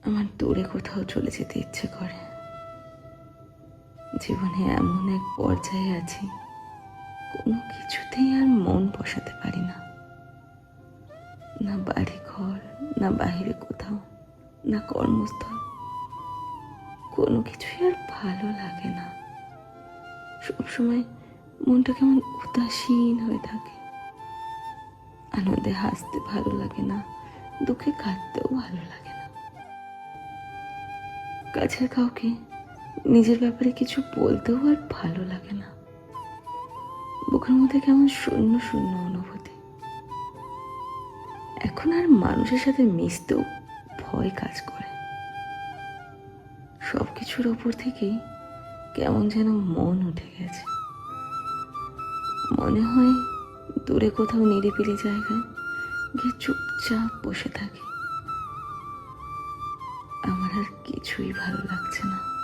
আমার দূরে কোথাও চলে যেতে ইচ্ছে করে। জীবনে এমন এক পর্যায়ে আছি, কোনো কিছুতেই আর মন বসাতে পারি না। না বাড়ি ঘর, না বাহিরে কোথাও, না কর্মস্থল, কোনো কিছুই আর ভালো লাগে না। সবসময় মনটা কেমন উদাসীন হয়ে থাকে। আনন্দে হাসতে ভালো লাগে না, দুঃখে কাঁদতেও ভালো লাগে না। কাছের কাউকে নিজের ব্যাপারে কিছু বলতেও আর ভালো লাগে না। বুকের মধ্যে কেমন শূন্য শূন্য অনুভূতি। এখন আর মানুষের সাথে মিশতেও ভয় কাজ করে। সবকিছুর ওপর থেকেই কেমন যেন মন উঠে গেছে। মনে হয় দূরে কোথাও নিরিবিলি জায়গায় গিয়ে চুপচাপ বসে থাকি। আমার আর কিছুই ভালো লাগছে না।